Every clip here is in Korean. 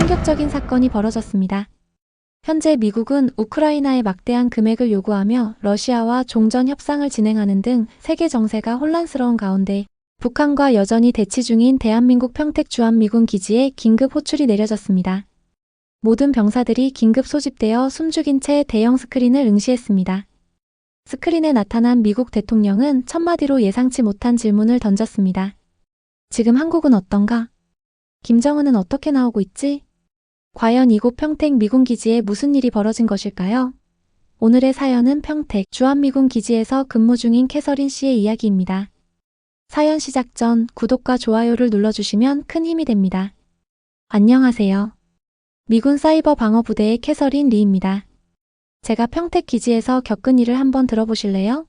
충격적인 사건이 벌어졌습니다. 현재 미국은 우크라이나에 막대한 금액을 요구하며 러시아와 종전 협상을 진행하는 등 세계 정세가 혼란스러운 가운데 북한과 여전히 대치 중인 대한민국 평택 주한미군 기지에 긴급 호출이 내려졌습니다. 모든 병사들이 긴급 소집되어 숨죽인 채 대형 스크린을 응시했습니다. 스크린에 나타난 미국 대통령은 첫마디로 예상치 못한 질문을 던졌습니다. 지금 한국은 어떤가? 김정은은 어떻게 나오고 있지? 과연 이곳 평택 미군 기지에 무슨 일이 벌어진 것일까요? 오늘의 사연은 평택 주한미군 기지에서 근무 중인 캐서린 씨의 이야기입니다. 사연 시작 전 구독과 좋아요를 눌러주시면 큰 힘이 됩니다. 안녕하세요. 미군 사이버 방어 부대의 캐서린 리입니다. 제가 평택 기지에서 겪은 일을 한번 들어보실래요?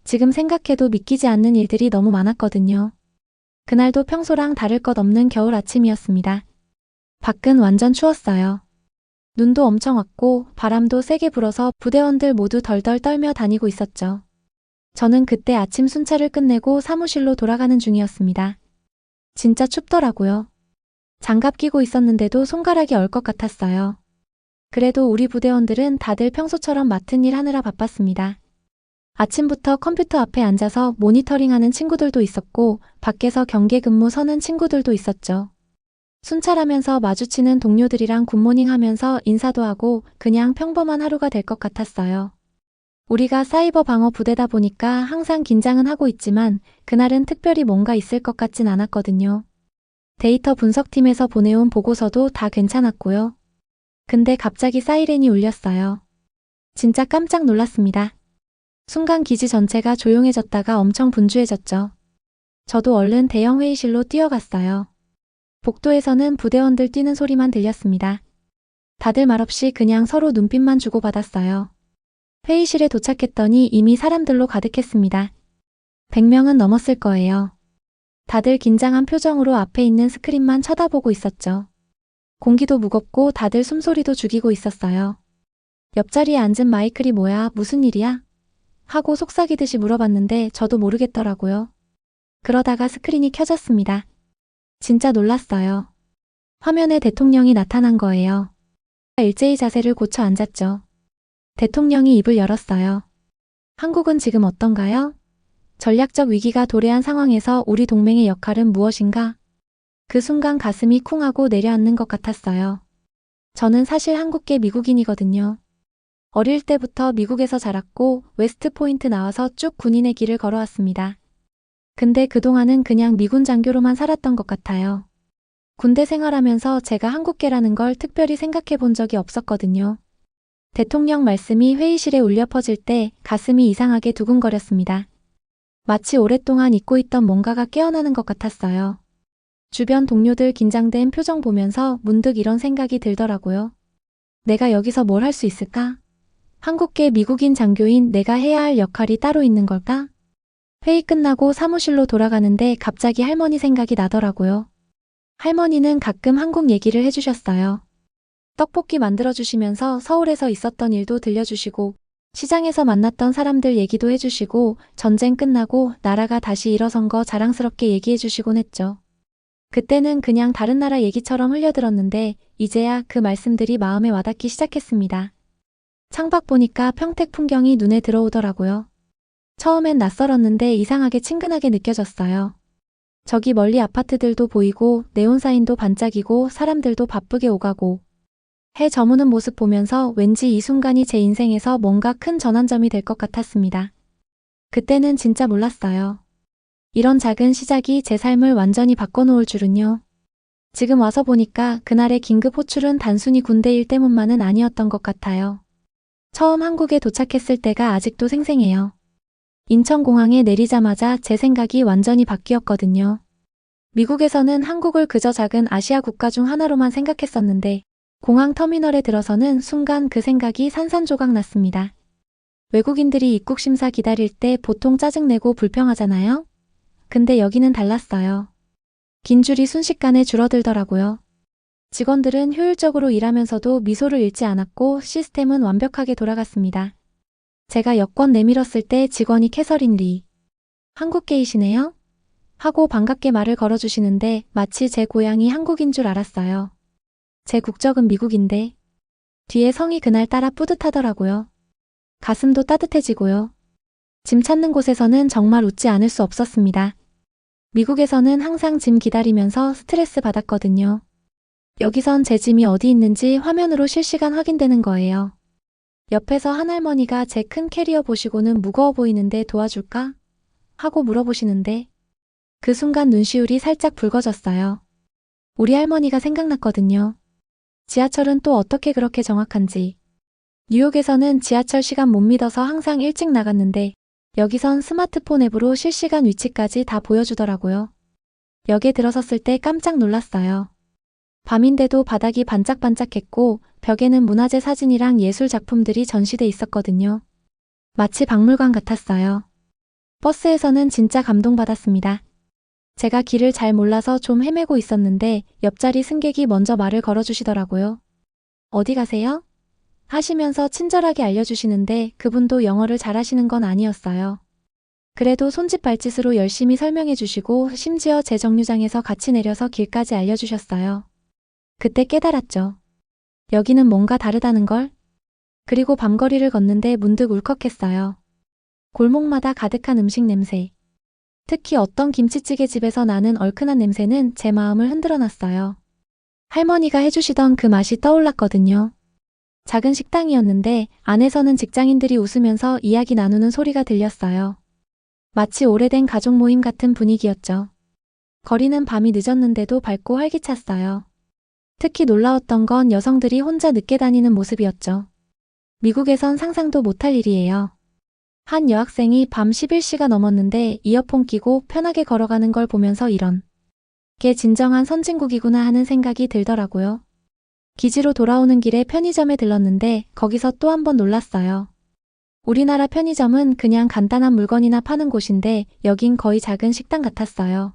지금 생각해도 믿기지 않는 일들이 너무 많았거든요. 그날도 평소랑 다를 것 없는 겨울 아침이었습니다. 밖은 완전 추웠어요. 눈도 엄청 왔고 바람도 세게 불어서 부대원들 모두 덜덜 떨며 다니고 있었죠. 저는 그때 아침 순찰을 끝내고 사무실로 돌아가는 중이었습니다. 진짜 춥더라고요. 장갑 끼고 있었는데도 손가락이 얼 것 같았어요. 그래도 우리 부대원들은 다들 평소처럼 맡은 일 하느라 바빴습니다. 아침부터 컴퓨터 앞에 앉아서 모니터링하는 친구들도 있었고 밖에서 경계 근무 서는 친구들도 있었죠. 순찰하면서 마주치는 동료들이랑 굿모닝 하면서 인사도 하고 그냥 평범한 하루가 될 것 같았어요. 우리가 사이버 방어 부대다 보니까 항상 긴장은 하고 있지만 그날은 특별히 뭔가 있을 것 같진 않았거든요. 데이터 분석팀에서 보내온 보고서도 다 괜찮았고요. 근데 갑자기 사이렌이 울렸어요. 진짜 깜짝 놀랐습니다. 순간 기지 전체가 조용해졌다가 엄청 분주해졌죠. 저도 얼른 대형 회의실로 뛰어갔어요. 복도에서는 부대원들 뛰는 소리만 들렸습니다. 다들 말없이 그냥 서로 눈빛만 주고받았어요. 회의실에 도착했더니 이미 사람들로 가득했습니다. 100명은 넘었을 거예요. 다들 긴장한 표정으로 앞에 있는 스크린만 쳐다보고 있었죠. 공기도 무겁고 다들 숨소리도 죽이고 있었어요. 옆자리에 앉은 마이클이 뭐야, 무슨 일이야? 하고 속삭이듯이 물어봤는데 저도 모르겠더라고요. 그러다가 스크린이 켜졌습니다. 진짜 놀랐어요. 화면에 대통령이 나타난 거예요. 일제히 자세를 고쳐 앉았죠. 대통령이 입을 열었어요. 한국은 지금 어떤가요? 전략적 위기가 도래한 상황에서 우리 동맹의 역할은 무엇인가? 그 순간 가슴이 쿵하고 내려앉는 것 같았어요. 저는 사실 한국계 미국인이거든요. 어릴 때부터 미국에서 자랐고 웨스트포인트 나와서 쭉 군인의 길을 걸어왔습니다. 근데 그동안은 그냥 미군 장교로만 살았던 것 같아요. 군대 생활하면서 제가 한국계라는 걸 특별히 생각해 본 적이 없었거든요. 대통령 말씀이 회의실에 울려 퍼질 때 가슴이 이상하게 두근거렸습니다. 마치 오랫동안 잊고 있던 뭔가가 깨어나는 것 같았어요. 주변 동료들 긴장된 표정 보면서 문득 이런 생각이 들더라고요. 내가 여기서 뭘 할 수 있을까? 한국계 미국인 장교인 내가 해야 할 역할이 따로 있는 걸까? 회의 끝나고 사무실로 돌아가는데 갑자기 할머니 생각이 나더라고요. 할머니는 가끔 한국 얘기를 해주셨어요. 떡볶이 만들어주시면서 서울에서 있었던 일도 들려주시고 시장에서 만났던 사람들 얘기도 해주시고 전쟁 끝나고 나라가 다시 일어선 거 자랑스럽게 얘기해주시곤 했죠. 그때는 그냥 다른 나라 얘기처럼 흘려들었는데 이제야 그 말씀들이 마음에 와닿기 시작했습니다. 창밖 보니까 평택 풍경이 눈에 들어오더라고요. 처음엔 낯설었는데 이상하게 친근하게 느껴졌어요. 저기 멀리 아파트들도 보이고 네온사인도 반짝이고 사람들도 바쁘게 오가고 해 저무는 모습 보면서 왠지 이 순간이 제 인생에서 뭔가 큰 전환점이 될 것 같았습니다. 그때는 진짜 몰랐어요. 이런 작은 시작이 제 삶을 완전히 바꿔놓을 줄은요. 지금 와서 보니까 그날의 긴급 호출은 단순히 군대 일 때문만은 아니었던 것 같아요. 처음 한국에 도착했을 때가 아직도 생생해요. 인천공항에 내리자마자 제 생각이 완전히 바뀌었거든요. 미국에서는 한국을 그저 작은 아시아 국가 중 하나로만 생각했었는데 공항 터미널에 들어서는 순간 그 생각이 산산조각 났습니다. 외국인들이 입국 심사 기다릴 때 보통 짜증내고 불평하잖아요? 근데 여기는 달랐어요. 긴 줄이 순식간에 줄어들더라고요. 직원들은 효율적으로 일하면서도 미소를 잃지 않았고 시스템은 완벽하게 돌아갔습니다. 제가 여권 내밀었을 때 직원이 캐서린 리. 한국계이시네요? 하고 반갑게 말을 걸어주시는데 마치 제 고향이 한국인 줄 알았어요. 제 국적은 미국인데. 뒤에 성이 그날따라 뿌듯하더라고요. 가슴도 따뜻해지고요. 짐 찾는 곳에서는 정말 웃지 않을 수 없었습니다. 미국에서는 항상 짐 기다리면서 스트레스 받았거든요. 여기선 제 짐이 어디 있는지 화면으로 실시간 확인되는 거예요. 옆에서 한 할머니가 제 큰 캐리어 보시고는 무거워 보이는데 도와줄까? 하고 물어보시는데 그 순간 눈시울이 살짝 붉어졌어요. 우리 할머니가 생각났거든요. 지하철은 또 어떻게 그렇게 정확한지. 뉴욕에서는 지하철 시간 못 믿어서 항상 일찍 나갔는데 여기선 스마트폰 앱으로 실시간 위치까지 다 보여주더라고요. 역에 들어섰을 때 깜짝 놀랐어요. 밤인데도 바닥이 반짝반짝했고 벽에는 문화재 사진이랑 예술 작품들이 전시돼 있었거든요. 마치 박물관 같았어요. 버스에서는 진짜 감동받았습니다. 제가 길을 잘 몰라서 좀 헤매고 있었는데 옆자리 승객이 먼저 말을 걸어주시더라고요. 어디 가세요? 하시면서 친절하게 알려주시는데 그분도 영어를 잘하시는 건 아니었어요. 그래도 손짓 발짓으로 열심히 설명해 주시고 심지어 제 정류장에서 같이 내려서 길까지 알려주셨어요. 그때 깨달았죠. 여기는 뭔가 다르다는 걸. 그리고 밤거리를 걷는데 문득 울컥했어요. 골목마다 가득한 음식 냄새. 특히 어떤 김치찌개 집에서 나는 얼큰한 냄새는 제 마음을 흔들어 놨어요. 할머니가 해주시던 그 맛이 떠올랐거든요. 작은 식당이었는데 안에서는 직장인들이 웃으면서 이야기 나누는 소리가 들렸어요. 마치 오래된 가족 모임 같은 분위기였죠. 거리는 밤이 늦었는데도 밝고 활기찼어요. 특히 놀라웠던 건 여성들이 혼자 늦게 다니는 모습이었죠. 미국에선 상상도 못할 일이에요. 한 여학생이 밤 11시가 넘었는데 이어폰 끼고 편하게 걸어가는 걸 보면서 이런 게 진정한 선진국이구나 하는 생각이 들더라고요. 기지로 돌아오는 길에 편의점에 들렀는데 거기서 또 한 번 놀랐어요. 우리나라 편의점은 그냥 간단한 물건이나 파는 곳인데 여긴 거의 작은 식당 같았어요.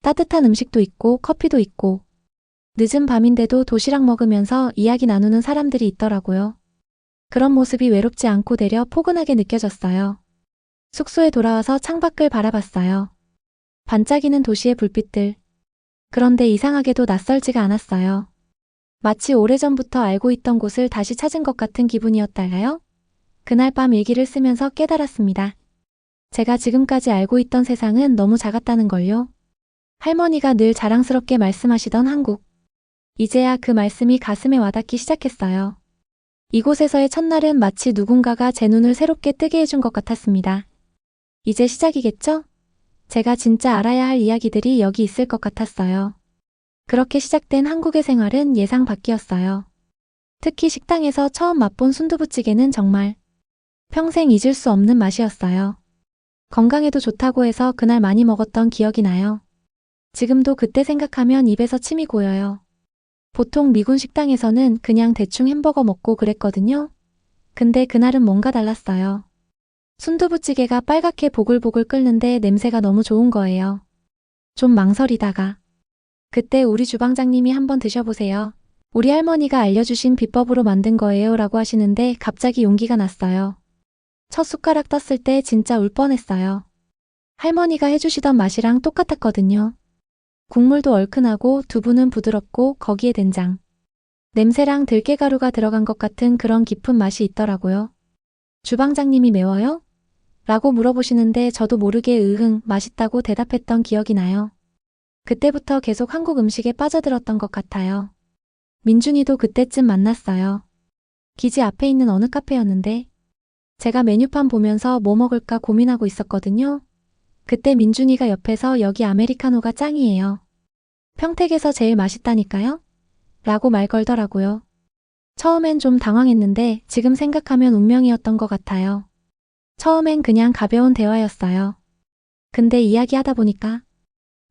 따뜻한 음식도 있고 커피도 있고 늦은 밤인데도 도시락 먹으면서 이야기 나누는 사람들이 있더라고요. 그런 모습이 외롭지 않고 되려 포근하게 느껴졌어요. 숙소에 돌아와서 창밖을 바라봤어요. 반짝이는 도시의 불빛들. 그런데 이상하게도 낯설지가 않았어요. 마치 오래전부터 알고 있던 곳을 다시 찾은 것 같은 기분이었달까요? 그날 밤 일기를 쓰면서 깨달았습니다. 제가 지금까지 알고 있던 세상은 너무 작았다는 걸요. 할머니가 늘 자랑스럽게 말씀하시던 한국. 이제야 그 말씀이 가슴에 와닿기 시작했어요. 이곳에서의 첫날은 마치 누군가가 제 눈을 새롭게 뜨게 해준 것 같았습니다. 이제 시작이겠죠? 제가 진짜 알아야 할 이야기들이 여기 있을 것 같았어요. 그렇게 시작된 한국의 생활은 예상 밖이었어요. 특히 식당에서 처음 맛본 순두부찌개는 정말 평생 잊을 수 없는 맛이었어요. 건강에도 좋다고 해서 그날 많이 먹었던 기억이 나요. 지금도 그때 생각하면 입에서 침이 고여요. 보통 미군 식당에서는 그냥 대충 햄버거 먹고 그랬거든요. 근데 그날은 뭔가 달랐어요. 순두부찌개가 빨갛게 보글보글 끓는데 냄새가 너무 좋은 거예요. 좀 망설이다가 그때 우리 주방장님이 한번 드셔보세요. 우리 할머니가 알려주신 비법으로 만든 거예요 라고 하시는데 갑자기 용기가 났어요. 첫 숟가락 떴을 때 진짜 울 뻔했어요. 할머니가 해주시던 맛이랑 똑같았거든요. 국물도 얼큰하고 두부는 부드럽고 거기에 된장. 냄새랑 들깨가루가 들어간 것 같은 그런 깊은 맛이 있더라고요. 주방장님이 매워요? 라고 물어보시는데 저도 모르게 으흥 맛있다고 대답했던 기억이 나요. 그때부터 계속 한국 음식에 빠져들었던 것 같아요. 민준이도 그때쯤 만났어요. 기지 앞에 있는 어느 카페였는데 제가 메뉴판 보면서 뭐 먹을까 고민하고 있었거든요. 그때 민준이가 옆에서 여기 아메리카노가 짱이에요. 평택에서 제일 맛있다니까요? 라고 말 걸더라고요. 처음엔 좀 당황했는데 지금 생각하면 운명이었던 것 같아요. 처음엔 그냥 가벼운 대화였어요. 근데 이야기하다 보니까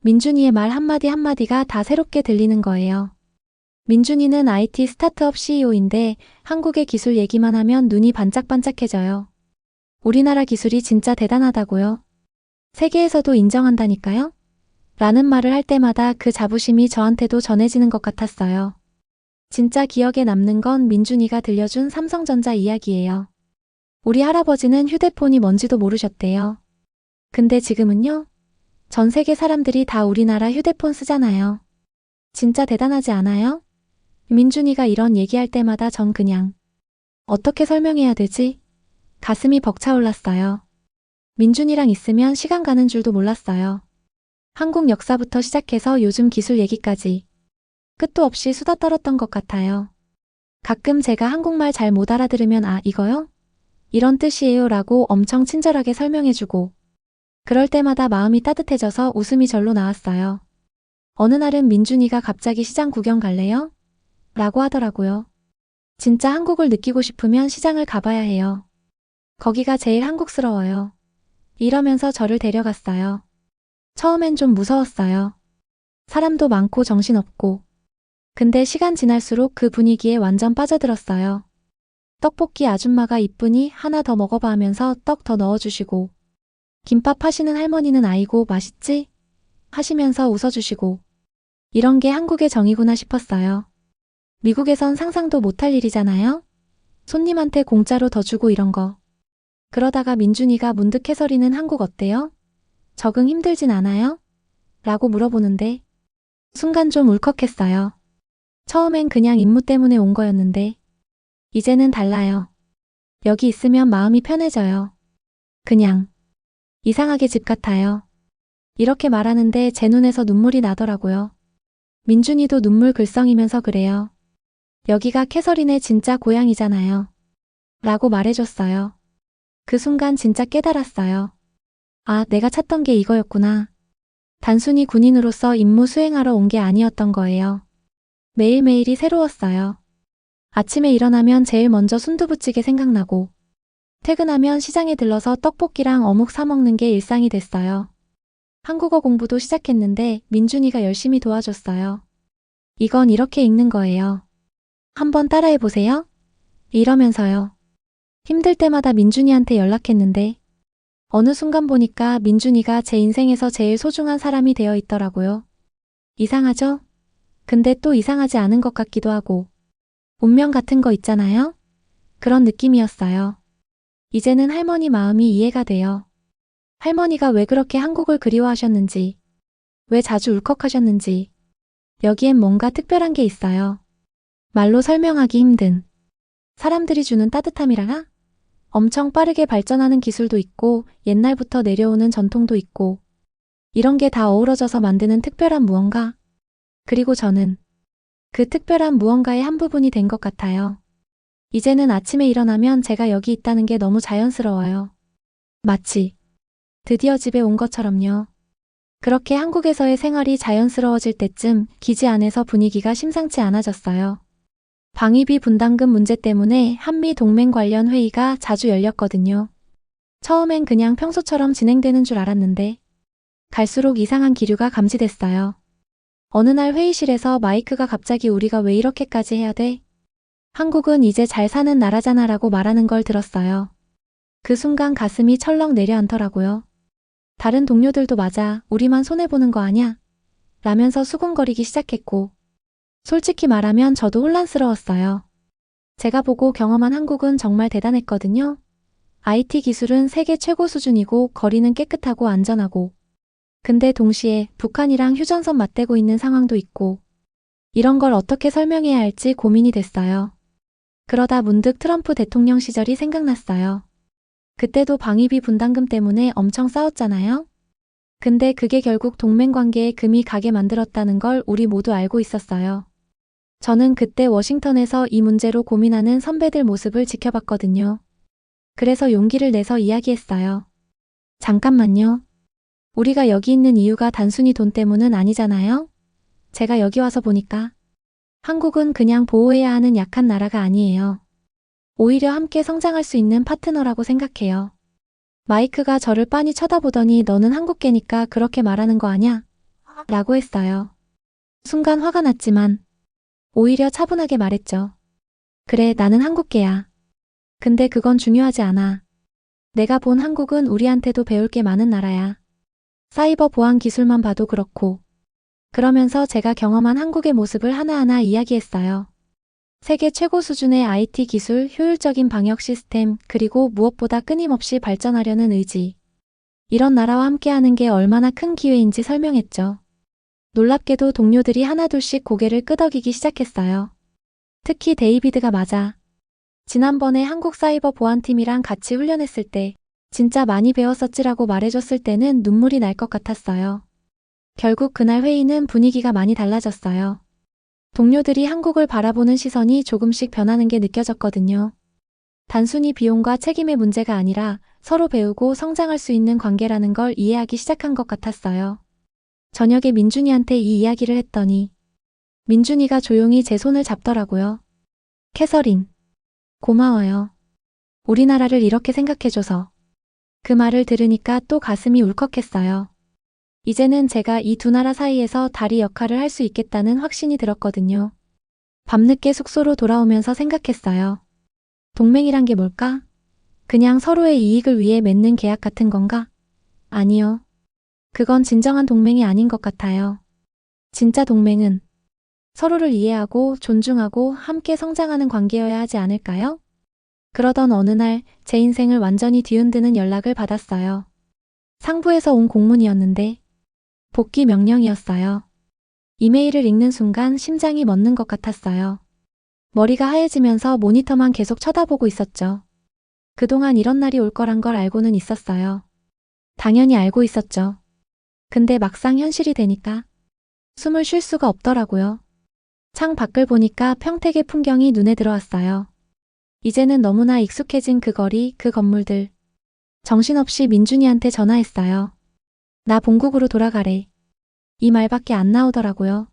민준이의 말 한마디 한마디가 다 새롭게 들리는 거예요. 민준이는 IT 스타트업 CEO인데 한국의 기술 얘기만 하면 눈이 반짝반짝해져요. 우리나라 기술이 진짜 대단하다고요. 세계에서도 인정한다니까요? 라는 말을 할 때마다 그 자부심이 저한테도 전해지는 것 같았어요. 진짜 기억에 남는 건 민준이가 들려준 삼성전자 이야기예요. 우리 할아버지는 휴대폰이 뭔지도 모르셨대요. 근데 지금은요? 전 세계 사람들이 다 우리나라 휴대폰 쓰잖아요. 진짜 대단하지 않아요? 민준이가 이런 얘기할 때마다 전 그냥 어떻게 설명해야 되지? 가슴이 벅차올랐어요. 민준이랑 있으면 시간 가는 줄도 몰랐어요. 한국 역사부터 시작해서 요즘 기술 얘기까지 끝도 없이 수다 떨었던 것 같아요. 가끔 제가 한국말 잘 못 알아들으면 아, 이거요? 이런 뜻이에요 라고 엄청 친절하게 설명해주고 그럴 때마다 마음이 따뜻해져서 웃음이 절로 나왔어요. 어느 날은 민준이가 갑자기 시장 구경 갈래요? 라고 하더라고요. 진짜 한국을 느끼고 싶으면 시장을 가봐야 해요. 거기가 제일 한국스러워요. 이러면서 저를 데려갔어요. 처음엔 좀 무서웠어요. 사람도 많고 정신없고. 근데 시간 지날수록 그 분위기에 완전 빠져들었어요. 떡볶이 아줌마가 이쁘니 하나 더 먹어봐 하면서 떡 더 넣어주시고 김밥 하시는 할머니는 아이고 맛있지? 하시면서 웃어주시고 이런 게 한국의 정이구나 싶었어요. 미국에선 상상도 못할 일이잖아요? 손님한테 공짜로 더 주고 이런 거. 그러다가 민준이가 문득 해설이는 한국 어때요? 적응 힘들진 않아요? 라고 물어보는데 순간 좀 울컥했어요. 처음엔 그냥 임무 때문에 온 거였는데 이제는 달라요. 여기 있으면 마음이 편해져요. 그냥 이상하게 집 같아요. 이렇게 말하는데 제 눈에서 눈물이 나더라고요. 민준이도 눈물 글썽이면서 그래요. 여기가 캐서린의 진짜 고향이잖아요. 라고 말해줬어요. 그 순간 진짜 깨달았어요. 아, 내가 찾던 게 이거였구나. 단순히 군인으로서 임무 수행하러 온 게 아니었던 거예요. 매일매일이 새로웠어요. 아침에 일어나면 제일 먼저 순두부찌개 생각나고 퇴근하면 시장에 들러서 떡볶이랑 어묵 사 먹는 게 일상이 됐어요. 한국어 공부도 시작했는데 민준이가 열심히 도와줬어요. 이건 이렇게 읽는 거예요. 한번 따라해 보세요. 이러면서요. 힘들 때마다 민준이한테 연락했는데 어느 순간 보니까 민준이가 제 인생에서 제일 소중한 사람이 되어 있더라고요. 이상하죠? 근데 또 이상하지 않은 것 같기도 하고 운명 같은 거 있잖아요? 그런 느낌이었어요. 이제는 할머니 마음이 이해가 돼요. 할머니가 왜 그렇게 한국을 그리워하셨는지, 왜 자주 울컥하셨는지, 여기엔 뭔가 특별한 게 있어요. 말로 설명하기 힘든. 사람들이 주는 따뜻함이라나? 엄청 빠르게 발전하는 기술도 있고, 옛날부터 내려오는 전통도 있고, 이런 게 다 어우러져서 만드는 특별한 무언가. 그리고 저는 그 특별한 무언가의 한 부분이 된 것 같아요. 이제는 아침에 일어나면 제가 여기 있다는 게 너무 자연스러워요. 마치 드디어 집에 온 것처럼요. 그렇게 한국에서의 생활이 자연스러워질 때쯤 기지 안에서 분위기가 심상치 않아졌어요. 방위비 분담금 문제 때문에 한미 동맹 관련 회의가 자주 열렸거든요. 처음엔 그냥 평소처럼 진행되는 줄 알았는데 갈수록 이상한 기류가 감지됐어요. 어느 날 회의실에서 마이크가 갑자기 우리가 왜 이렇게까지 해야 돼? 한국은 이제 잘 사는 나라잖아 라고 말하는 걸 들었어요. 그 순간 가슴이 철렁 내려앉더라고요. 다른 동료들도 맞아, 우리만 손해보는 거 아냐? 라면서 수군거리기 시작했고 솔직히 말하면 저도 혼란스러웠어요. 제가 보고 경험한 한국은 정말 대단했거든요. IT 기술은 세계 최고 수준이고 거리는 깨끗하고 안전하고 근데 동시에 북한이랑 휴전선 맞대고 있는 상황도 있고 이런 걸 어떻게 설명해야 할지 고민이 됐어요. 그러다 문득 트럼프 대통령 시절이 생각났어요. 그때도 방위비 분담금 때문에 엄청 싸웠잖아요. 근데 그게 결국 동맹 관계에 금이 가게 만들었다는 걸 우리 모두 알고 있었어요. 저는 그때 워싱턴에서 이 문제로 고민하는 선배들 모습을 지켜봤거든요. 그래서 용기를 내서 이야기했어요. 잠깐만요. 우리가 여기 있는 이유가 단순히 돈 때문은 아니잖아요? 제가 여기 와서 보니까 한국은 그냥 보호해야 하는 약한 나라가 아니에요. 오히려 함께 성장할 수 있는 파트너라고 생각해요. 마이크가 저를 빤히 쳐다보더니 너는 한국계니까 그렇게 말하는 거 아냐? 라고 했어요. 순간 화가 났지만 오히려 차분하게 말했죠. 그래, 나는 한국계야. 근데 그건 중요하지 않아. 내가 본 한국은 우리한테도 배울 게 많은 나라야. 사이버 보안 기술만 봐도 그렇고. 그러면서 제가 경험한 한국의 모습을 하나하나 이야기했어요. 세계 최고 수준의 IT 기술, 효율적인 방역 시스템, 그리고 무엇보다 끊임없이 발전하려는 의지. 이런 나라와 함께하는 게 얼마나 큰 기회인지 설명했죠. 놀랍게도 동료들이 하나둘씩 고개를 끄덕이기 시작했어요. 특히 데이비드가 맞아. 지난번에 한국 사이버 보안팀이랑 같이 훈련했을 때 진짜 많이 배웠었지라고 말해줬을 때는 눈물이 날 것 같았어요. 결국 그날 회의는 분위기가 많이 달라졌어요. 동료들이 한국을 바라보는 시선이 조금씩 변하는 게 느껴졌거든요. 단순히 비용과 책임의 문제가 아니라 서로 배우고 성장할 수 있는 관계라는 걸 이해하기 시작한 것 같았어요. 저녁에 민준이한테 이 이야기를 했더니 민준이가 조용히 제 손을 잡더라고요. 캐서린, 고마워요. 우리나라를 이렇게 생각해줘서. 그 말을 들으니까 또 가슴이 울컥했어요. 이제는 제가 이 두 나라 사이에서 다리 역할을 할 수 있겠다는 확신이 들었거든요. 밤늦게 숙소로 돌아오면서 생각했어요. 동맹이란 게 뭘까? 그냥 서로의 이익을 위해 맺는 계약 같은 건가? 아니요. 그건 진정한 동맹이 아닌 것 같아요. 진짜 동맹은 서로를 이해하고 존중하고 함께 성장하는 관계여야 하지 않을까요? 그러던 어느 날 제 인생을 완전히 뒤흔드는 연락을 받았어요. 상부에서 온 공문이었는데 복귀 명령이었어요. 이메일을 읽는 순간 심장이 멎는 것 같았어요. 머리가 하얘지면서 모니터만 계속 쳐다보고 있었죠. 그동안 이런 날이 올 거란 걸 알고는 있었어요. 당연히 알고 있었죠. 근데 막상 현실이 되니까 숨을 쉴 수가 없더라고요. 창 밖을 보니까 평택의 풍경이 눈에 들어왔어요. 이제는 너무나 익숙해진 그 거리, 그 건물들. 정신없이 민준이한테 전화했어요. 나 본국으로 돌아가래. 이 말밖에 안 나오더라고요.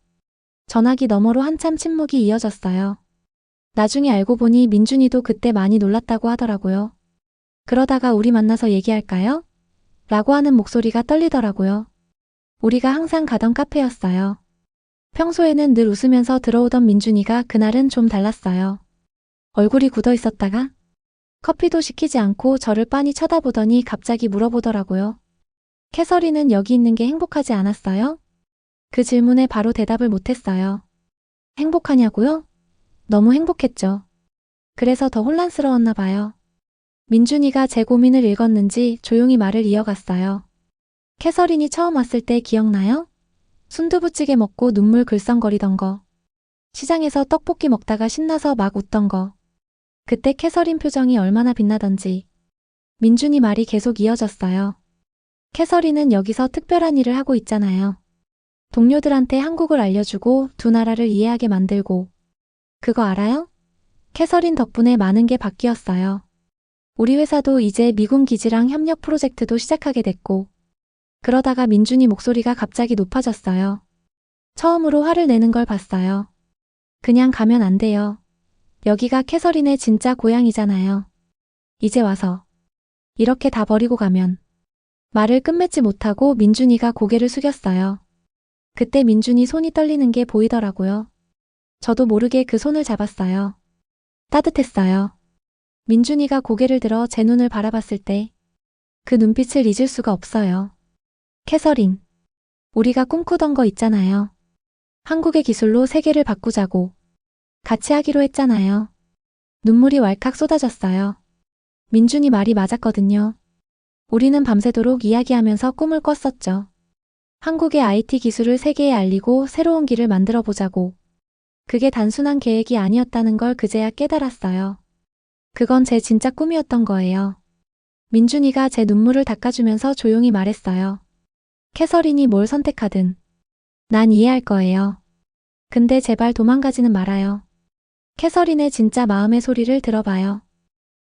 전화기 너머로 한참 침묵이 이어졌어요. 나중에 알고 보니 민준이도 그때 많이 놀랐다고 하더라고요. 그러다가 우리 만나서 얘기할까요? 라고 하는 목소리가 떨리더라고요. 우리가 항상 가던 카페였어요. 평소에는 늘 웃으면서 들어오던 민준이가 그날은 좀 달랐어요. 얼굴이 굳어 있었다가 커피도 시키지 않고 저를 빤히 쳐다보더니 갑자기 물어보더라고요. 캐서린은 여기 있는 게 행복하지 않았어요? 그 질문에 바로 대답을 못했어요. 행복하냐고요? 너무 행복했죠. 그래서 더 혼란스러웠나 봐요. 민준이가 제 고민을 읽었는지 조용히 말을 이어갔어요. 캐서린이 처음 왔을 때 기억나요? 순두부찌개 먹고 눈물 글썽거리던 거. 시장에서 떡볶이 먹다가 신나서 막 웃던 거. 그때 캐서린 표정이 얼마나 빛나던지. 민준이 말이 계속 이어졌어요. 캐서린은 여기서 특별한 일을 하고 있잖아요. 동료들한테 한국을 알려주고 두 나라를 이해하게 만들고. 그거 알아요? 캐서린 덕분에 많은 게 바뀌었어요. 우리 회사도 이제 미군 기지랑 협력 프로젝트도 시작하게 됐고. 그러다가 민준이 목소리가 갑자기 높아졌어요. 처음으로 화를 내는 걸 봤어요. 그냥 가면 안 돼요. 여기가 캐서린의 진짜 고향이잖아요. 이제 와서 이렇게 다 버리고 가면. 말을 끝맺지 못하고 민준이가 고개를 숙였어요. 그때 민준이 손이 떨리는 게 보이더라고요. 저도 모르게 그 손을 잡았어요. 따뜻했어요. 민준이가 고개를 들어 제 눈을 바라봤을 때 그 눈빛을 잊을 수가 없어요. 캐서린, 우리가 꿈꾸던 거 있잖아요. 한국의 기술로 세계를 바꾸자고. 같이 하기로 했잖아요. 눈물이 왈칵 쏟아졌어요. 민준이 말이 맞았거든요. 우리는 밤새도록 이야기하면서 꿈을 꿨었죠. 한국의 IT 기술을 세계에 알리고 새로운 길을 만들어 보자고. 그게 단순한 계획이 아니었다는 걸 그제야 깨달았어요. 그건 제 진짜 꿈이었던 거예요. 민준이가 제 눈물을 닦아주면서 조용히 말했어요. 캐서린이 뭘 선택하든 난 이해할 거예요. 근데 제발 도망가지는 말아요. 캐서린의 진짜 마음의 소리를 들어봐요.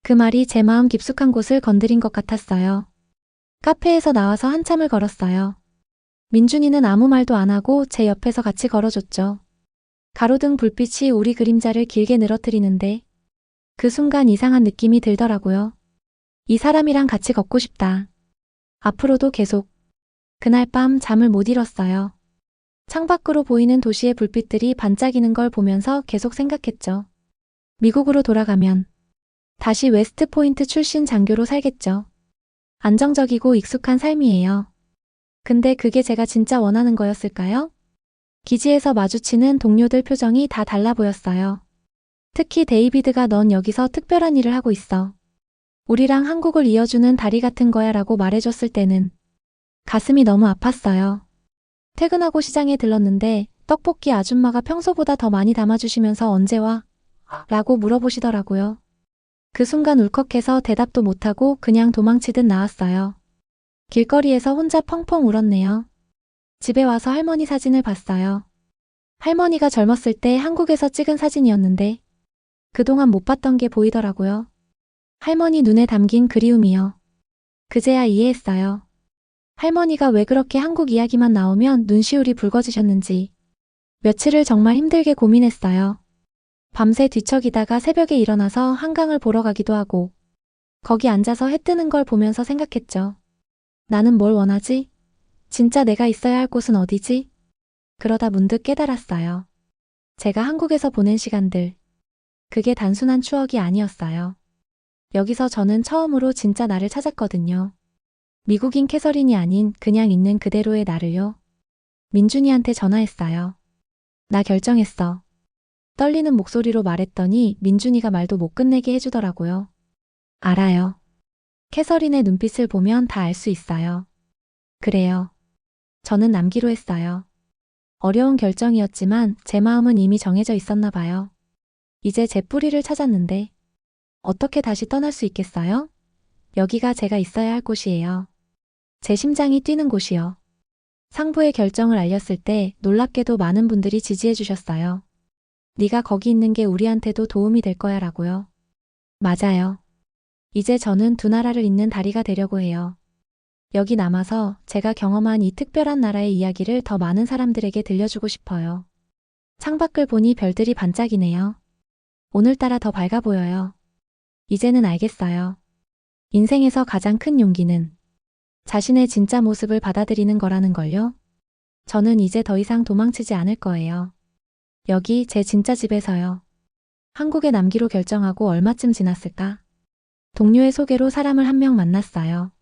그 말이 제 마음 깊숙한 곳을 건드린 것 같았어요. 카페에서 나와서 한참을 걸었어요. 민준이는 아무 말도 안 하고 제 옆에서 같이 걸어줬죠. 가로등 불빛이 우리 그림자를 길게 늘어뜨리는데 그 순간 이상한 느낌이 들더라고요. 이 사람이랑 같이 걷고 싶다. 앞으로도 계속. 그날 밤 잠을 못 이뤘어요. 창밖으로 보이는 도시의 불빛들이 반짝이는 걸 보면서 계속 생각했죠. 미국으로 돌아가면 다시 웨스트포인트 출신 장교로 살겠죠. 안정적이고 익숙한 삶이에요. 근데 그게 제가 진짜 원하는 거였을까요? 기지에서 마주치는 동료들 표정이 다 달라 보였어요. 특히 데이비드가 넌 여기서 특별한 일을 하고 있어. 우리랑 한국을 이어주는 다리 같은 거야 라고 말해줬을 때는 가슴이 너무 아팠어요. 퇴근하고 시장에 들렀는데 떡볶이 아줌마가 평소보다 더 많이 담아주시면서 언제 와? 라고 물어보시더라고요. 그 순간 울컥해서 대답도 못하고 그냥 도망치듯 나왔어요. 길거리에서 혼자 펑펑 울었네요. 집에 와서 할머니 사진을 봤어요. 할머니가 젊었을 때 한국에서 찍은 사진이었는데 그동안 못 봤던 게 보이더라고요. 할머니 눈에 담긴 그리움이요. 그제야 이해했어요. 할머니가 왜 그렇게 한국 이야기만 나오면 눈시울이 붉어지셨는지. 며칠을 정말 힘들게 고민했어요. 밤새 뒤척이다가 새벽에 일어나서 한강을 보러 가기도 하고 거기 앉아서 해 뜨는 걸 보면서 생각했죠. 나는 뭘 원하지? 진짜 내가 있어야 할 곳은 어디지? 그러다 문득 깨달았어요. 제가 한국에서 보낸 시간들. 그게 단순한 추억이 아니었어요. 여기서 저는 처음으로 진짜 나를 찾았거든요. 미국인 캐서린이 아닌 그냥 있는 그대로의 나를요. 민준이한테 전화했어요. 나 결정했어. 떨리는 목소리로 말했더니 민준이가 말도 못 끝내게 해주더라고요. 알아요. 캐서린의 눈빛을 보면 다 알 수 있어요. 그래요. 저는 남기로 했어요. 어려운 결정이었지만 제 마음은 이미 정해져 있었나 봐요. 이제 제 뿌리를 찾았는데 어떻게 다시 떠날 수 있겠어요? 여기가 제가 있어야 할 곳이에요. 제 심장이 뛰는 곳이요. 상부의 결정을 알렸을 때 놀랍게도 많은 분들이 지지해 주셨어요. 네가 거기 있는 게 우리한테도 도움이 될 거야 라고요. 맞아요. 이제 저는 두 나라를 잇는 다리가 되려고 해요. 여기 남아서 제가 경험한 이 특별한 나라의 이야기를 더 많은 사람들에게 들려주고 싶어요. 창밖을 보니 별들이 반짝이네요. 오늘따라 더 밝아 보여요. 이제는 알겠어요. 인생에서 가장 큰 용기는 자신의 진짜 모습을 받아들이는 거라는 걸요. 저는 이제 더 이상 도망치지 않을 거예요. 여기 제 진짜 집에서요. 한국에 남기로 결정하고 얼마쯤 지났을까? 동료의 소개로 사람을 한 명 만났어요.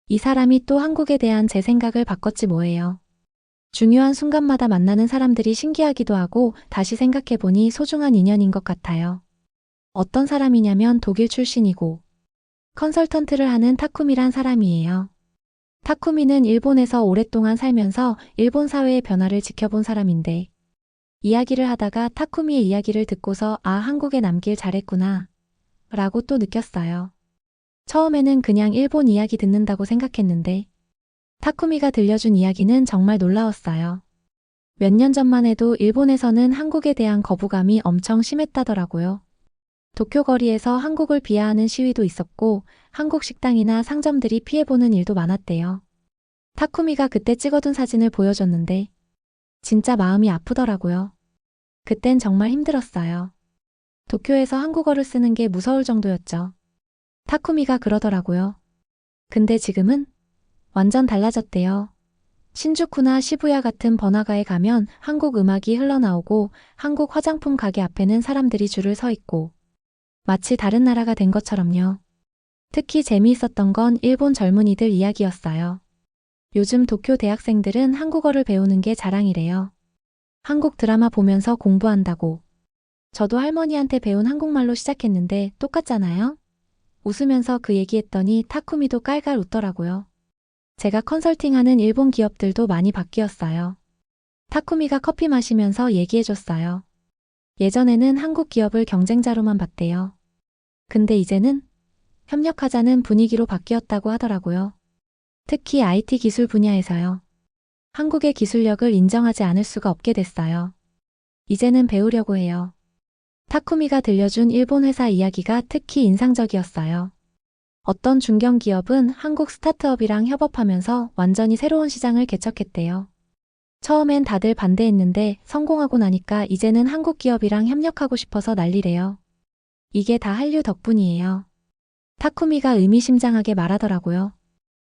이 사람이 또 한국에 대한 제 생각을 바꿨지 뭐예요. 중요한 순간마다 만나는 사람들이 신기하기도 하고 다시 생각해보니 소중한 인연인 것 같아요. 어떤 사람이냐면 독일 출신이고 컨설턴트를 하는 타쿠미란 사람이에요. 타쿠미는 일본에서 오랫동안 살면서 일본 사회의 변화를 지켜본 사람인데 이야기를 하다가 타쿠미의 이야기를 듣고서 아, 한국에 남길 잘했구나 라고 또 느꼈어요. 처음에는 그냥 일본 이야기 듣는다고 생각했는데 타쿠미가 들려준 이야기는 정말 놀라웠어요. 몇 년 전만 해도 일본에서는 한국에 대한 거부감이 엄청 심했다더라고요. 도쿄 거리에서 한국을 비하하는 시위도 있었고 한국 식당이나 상점들이 피해보는 일도 많았대요. 타쿠미가 그때 찍어둔 사진을 보여줬는데 진짜 마음이 아프더라고요. 그땐 정말 힘들었어요. 도쿄에서 한국어를 쓰는 게 무서울 정도였죠. 타쿠미가 그러더라고요. 근데 지금은 완전 달라졌대요. 신주쿠나 시부야 같은 번화가에 가면 한국 음악이 흘러나오고 한국 화장품 가게 앞에는 사람들이 줄을 서 있고 마치 다른 나라가 된 것처럼요. 특히 재미있었던 건 일본 젊은이들 이야기였어요. 요즘 도쿄 대학생들은 한국어를 배우는 게 자랑이래요. 한국 드라마 보면서 공부한다고. 저도 할머니한테 배운 한국말로 시작했는데 똑같잖아요? 웃으면서 그 얘기했더니 타쿠미도 깔깔 웃더라고요. 제가 컨설팅하는 일본 기업들도 많이 바뀌었어요. 타쿠미가 커피 마시면서 얘기해줬어요. 예전에는 한국 기업을 경쟁자로만 봤대요. 근데 이제는 협력하자는 분위기로 바뀌었다고 하더라고요. 특히 IT 기술 분야에서요. 한국의 기술력을 인정하지 않을 수가 없게 됐어요. 이제는 배우려고 해요. 타쿠미가 들려준 일본 회사 이야기가 특히 인상적이었어요. 어떤 중견기업은 한국 스타트업이랑 협업하면서 완전히 새로운 시장을 개척했대요. 처음엔 다들 반대했는데 성공하고 나니까 이제는 한국 기업이랑 협력하고 싶어서 난리래요. 이게 다 한류 덕분이에요. 타쿠미가 의미심장하게 말하더라고요.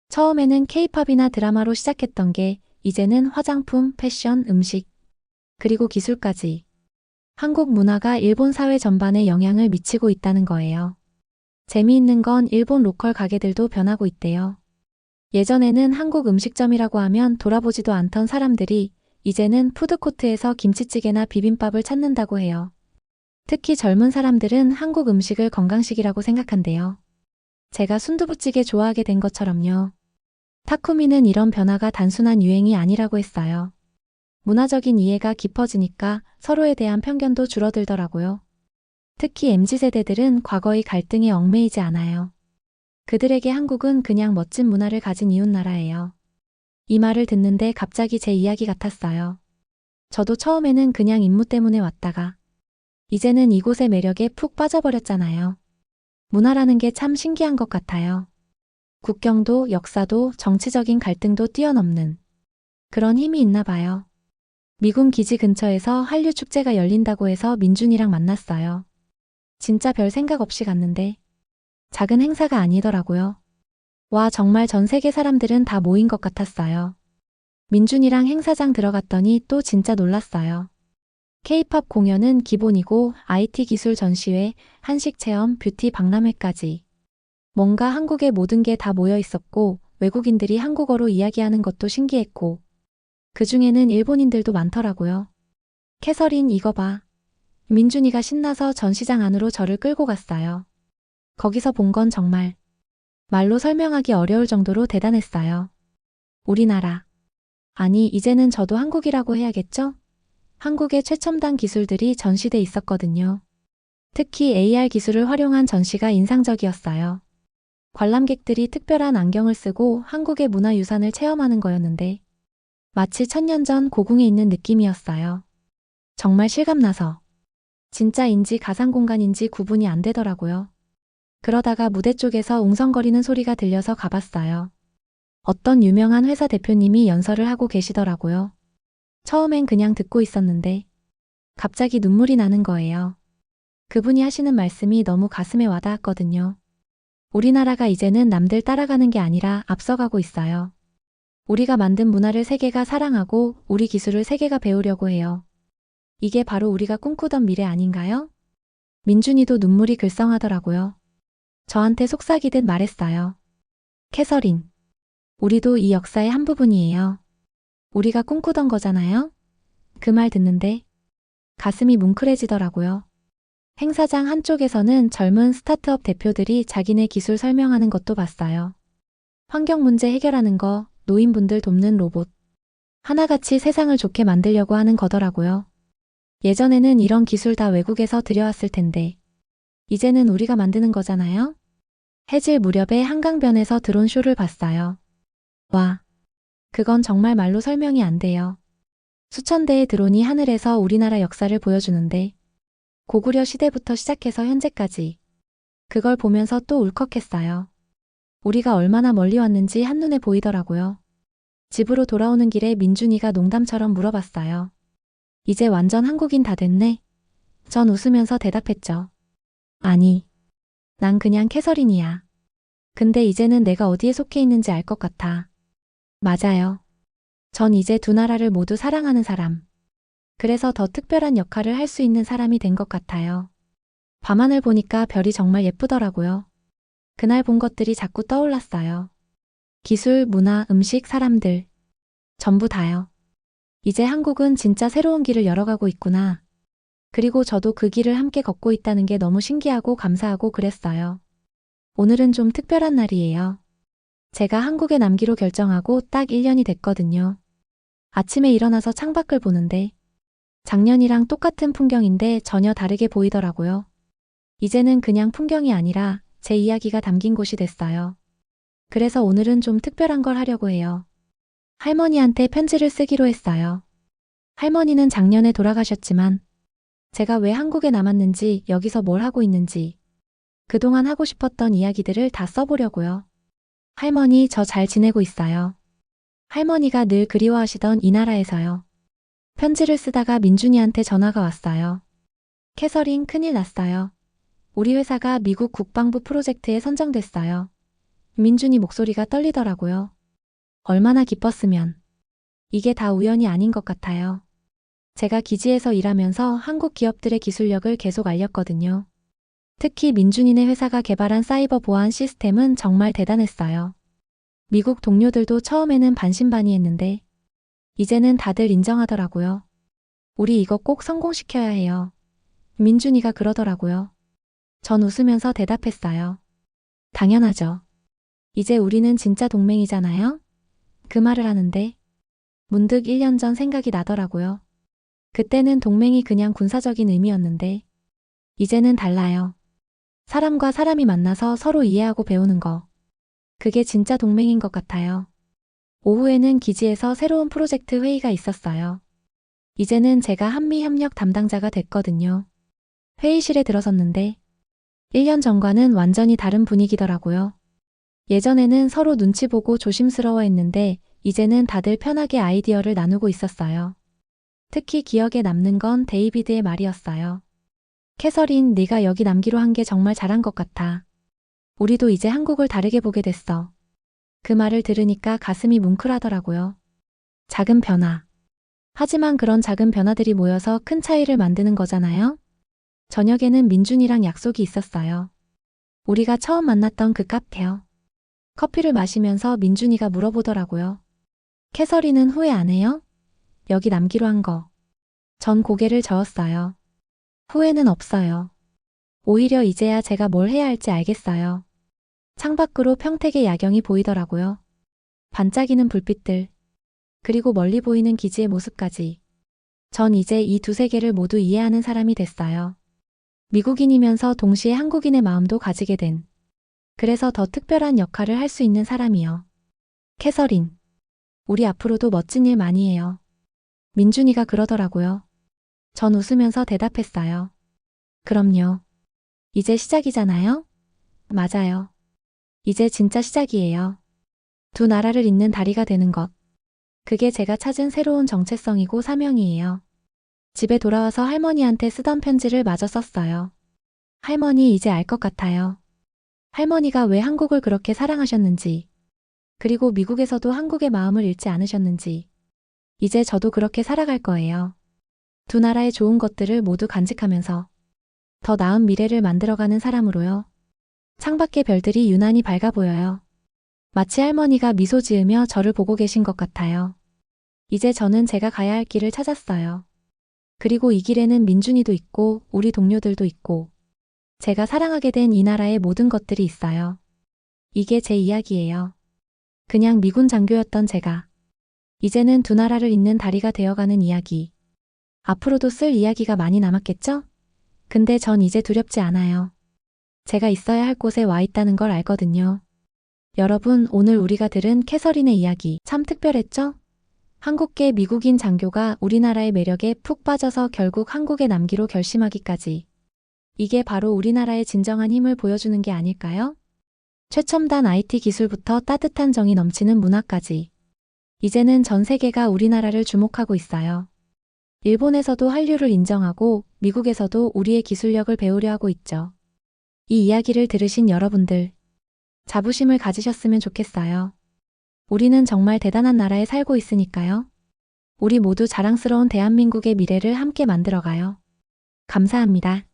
처음에는 케이팝이나 드라마로 시작했던 게 이제는 화장품, 패션, 음식, 그리고 기술까지 한국 문화가 일본 사회 전반에 영향을 미치고 있다는 거예요. 재미있는 건 일본 로컬 가게들도 변하고 있대요. 예전에는 한국 음식점이라고 하면 돌아보지도 않던 사람들이 이제는 푸드코트에서 김치찌개나 비빔밥을 찾는다고 해요. 특히 젊은 사람들은 한국 음식을 건강식이라고 생각한대요. 제가 순두부찌개 좋아하게 된 것처럼요. 타쿠미는 이런 변화가 단순한 유행이 아니라고 했어요. 문화적인 이해가 깊어지니까 서로에 대한 편견도 줄어들더라고요. 특히 MZ세대들은 과거의 갈등에 얽매이지 않아요. 그들에게 한국은 그냥 멋진 문화를 가진 이웃나라예요. 이 말을 듣는데 갑자기 제 이야기 같았어요. 저도 처음에는 그냥 임무 때문에 왔다가 이제는 이곳의 매력에 푹 빠져버렸잖아요. 문화라는 게 참 신기한 것 같아요. 국경도 역사도 정치적인 갈등도 뛰어넘는 그런 힘이 있나 봐요. 미군 기지 근처에서 한류 축제가 열린다고 해서 민준이랑 만났어요. 진짜 별 생각 없이 갔는데 작은 행사가 아니더라고요. 와, 정말 전 세계 사람들은 다 모인 것 같았어요. 민준이랑 행사장 들어갔더니 또 진짜 놀랐어요. K-팝 공연은 기본이고 IT 기술 전시회, 한식 체험, 뷰티 박람회까지. 뭔가 한국의 모든 게 다 모여 있었고 외국인들이 한국어로 이야기하는 것도 신기했고 그 중에는 일본인들도 많더라고요. 캐서린, 이거 봐. 민준이가 신나서 전시장 안으로 저를 끌고 갔어요. 거기서 본 건 정말 말로 설명하기 어려울 정도로 대단했어요. 우리나라. 아니, 이제는 저도 한국이라고 해야겠죠? 한국의 최첨단 기술들이 전시돼 있었거든요. 특히 AR 기술을 활용한 전시가 인상적이었어요. 관람객들이 특별한 안경을 쓰고 한국의 문화유산을 체험하는 거였는데 마치 1000년 전 고궁에 있는 느낌이었어요. 정말 실감나서 진짜인지 가상공간인지 구분이 안 되더라고요. 그러다가 무대 쪽에서 웅성거리는 소리가 들려서 가봤어요. 어떤 유명한 회사 대표님이 연설을 하고 계시더라고요. 처음엔 그냥 듣고 있었는데 갑자기 눈물이 나는 거예요. 그분이 하시는 말씀이 너무 가슴에 와닿았거든요. 우리나라가 이제는 남들 따라가는 게 아니라 앞서가고 있어요. 우리가 만든 문화를 세계가 사랑하고 우리 기술을 세계가 배우려고 해요. 이게 바로 우리가 꿈꾸던 미래 아닌가요? 민준이도 눈물이 글썽하더라고요. 저한테 속삭이듯 말했어요. 캐서린, 우리도 이 역사의 한 부분이에요. 우리가 꿈꾸던 거잖아요? 그 말 듣는데 가슴이 뭉클해지더라고요. 행사장 한쪽에서는 젊은 스타트업 대표들이 자기네 기술 설명하는 것도 봤어요. 환경 문제 해결하는 거, 노인분들 돕는 로봇. 하나같이 세상을 좋게 만들려고 하는 거더라고요. 예전에는 이런 기술 다 외국에서 들여왔을 텐데 이제는 우리가 만드는 거잖아요? 해질 무렵에 한강변에서 드론 쇼를 봤어요. 와, 그건 정말 말로 설명이 안 돼요. 수천 대의 드론이 하늘에서 우리나라 역사를 보여주는데 고구려 시대부터 시작해서 현재까지 그걸 보면서 또 울컥했어요. 우리가 얼마나 멀리 왔는지 한눈에 보이더라고요. 집으로 돌아오는 길에 민준이가 농담처럼 물어봤어요. 이제 완전 한국인 다 됐네? 전 웃으면서 대답했죠. 아니, 난 그냥 캐서린이야. 근데 이제는 내가 어디에 속해 있는지 알 것 같아. 맞아요. 전 이제 두 나라를 모두 사랑하는 사람. 그래서 더 특별한 역할을 할 수 있는 사람이 된 것 같아요. 밤하늘 보니까 별이 정말 예쁘더라고요. 그날 본 것들이 자꾸 떠올랐어요. 기술, 문화, 음식, 사람들. 전부 다요. 이제 한국은 진짜 새로운 길을 열어가고 있구나. 그리고 저도 그 길을 함께 걷고 있다는 게 너무 신기하고 감사하고 그랬어요. 오늘은 좀 특별한 날이에요. 제가 한국에 남기로 결정하고 딱 1년이 됐거든요. 아침에 일어나서 창밖을 보는데 작년이랑 똑같은 풍경인데 전혀 다르게 보이더라고요. 이제는 그냥 풍경이 아니라 제 이야기가 담긴 곳이 됐어요. 그래서 오늘은 좀 특별한 걸 하려고 해요. 할머니한테 편지를 쓰기로 했어요. 할머니는 작년에 돌아가셨지만 제가 왜 한국에 남았는지 여기서 뭘 하고 있는지 그동안 하고 싶었던 이야기들을 다 써보려고요. 할머니, 저 잘 지내고 있어요. 할머니가 늘 그리워하시던 이 나라에서요. 편지를 쓰다가 민준이한테 전화가 왔어요. 캐서린, 큰일 났어요. 우리 회사가 미국 국방부 프로젝트에 선정됐어요. 민준이 목소리가 떨리더라고요. 얼마나 기뻤으면. 이게 다 우연이 아닌 것 같아요. 제가 기지에서 일하면서 한국 기업들의 기술력을 계속 알렸거든요. 특히 민준이네 회사가 개발한 사이버 보안 시스템은 정말 대단했어요. 미국 동료들도 처음에는 반신반의했는데 이제는 다들 인정하더라고요. 우리 이거 꼭 성공시켜야 해요. 민준이가 그러더라고요. 전 웃으면서 대답했어요. 당연하죠. 이제 우리는 진짜 동맹이잖아요? 그 말을 하는데 문득 1년 전 생각이 나더라고요. 그때는 동맹이 그냥 군사적인 의미였는데 이제는 달라요. 사람과 사람이 만나서 서로 이해하고 배우는 거. 그게 진짜 동맹인 것 같아요. 오후에는 기지에서 새로운 프로젝트 회의가 있었어요. 이제는 제가 한미협력 담당자가 됐거든요. 회의실에 들어섰는데 1년 전과는 완전히 다른 분위기더라고요. 예전에는 서로 눈치 보고 조심스러워했는데 이제는 다들 편하게 아이디어를 나누고 있었어요. 특히 기억에 남는 건 데이비드의 말이었어요. 캐서린, 네가 여기 남기로 한 게 정말 잘한 것 같아. 우리도 이제 한국을 다르게 보게 됐어. 그 말을 들으니까 가슴이 뭉클하더라고요. 작은 변화. 하지만 그런 작은 변화들이 모여서 큰 차이를 만드는 거잖아요? 저녁에는 민준이랑 약속이 있었어요. 우리가 처음 만났던 그 카페요. 커피를 마시면서 민준이가 물어보더라고요. 캐서린은 후회 안 해요? 여기 남기로 한 거. 전 고개를 저었어요. 후회는 없어요. 오히려 이제야 제가 뭘 해야 할지 알겠어요. 창밖으로 평택의 야경이 보이더라고요. 반짝이는 불빛들. 그리고 멀리 보이는 기지의 모습까지. 전 이제 이 두 세계를 모두 이해하는 사람이 됐어요. 미국인이면서 동시에 한국인의 마음도 가지게 된. 그래서 더 특별한 역할을 할 수 있는 사람이요. 캐서린. 우리 앞으로도 멋진 일 많이 해요. 민준이가 그러더라고요. 전 웃으면서 대답했어요. 그럼요. 이제 시작이잖아요? 맞아요. 이제 진짜 시작이에요. 두 나라를 잇는 다리가 되는 것. 그게 제가 찾은 새로운 정체성이고 사명이에요. 집에 돌아와서 할머니한테 쓰던 편지를 마저 썼어요. 할머니, 이제 알 것 같아요. 할머니가 왜 한국을 그렇게 사랑하셨는지, 그리고 미국에서도 한국의 마음을 잃지 않으셨는지. 이제 저도 그렇게 살아갈 거예요. 두 나라의 좋은 것들을 모두 간직하면서 더 나은 미래를 만들어가는 사람으로요. 창밖의 별들이 유난히 밝아 보여요. 마치 할머니가 미소 지으며 저를 보고 계신 것 같아요. 이제 저는 제가 가야 할 길을 찾았어요. 그리고 이 길에는 민준이도 있고 우리 동료들도 있고 제가 사랑하게 된 이 나라의 모든 것들이 있어요. 이게 제 이야기예요. 그냥 미군 장교였던 제가 이제는 두 나라를 잇는 다리가 되어가는 이야기. 앞으로도 쓸 이야기가 많이 남았겠죠? 근데 전 이제 두렵지 않아요. 제가 있어야 할 곳에 와 있다는 걸 알거든요. 여러분, 오늘 우리가 들은 캐서린의 이야기 참 특별했죠? 한국계 미국인 장교가 우리나라의 매력에 푹 빠져서 결국 한국에 남기로 결심하기까지. 이게 바로 우리나라의 진정한 힘을 보여주는 게 아닐까요? 최첨단 IT 기술부터 따뜻한 정이 넘치는 문화까지. 이제는 전 세계가 우리나라를 주목하고 있어요. 일본에서도 한류를 인정하고 미국에서도 우리의 기술력을 배우려 하고 있죠. 이 이야기를 들으신 여러분들, 자부심을 가지셨으면 좋겠어요. 우리는 정말 대단한 나라에 살고 있으니까요. 우리 모두 자랑스러운 대한민국의 미래를 함께 만들어가요. 감사합니다.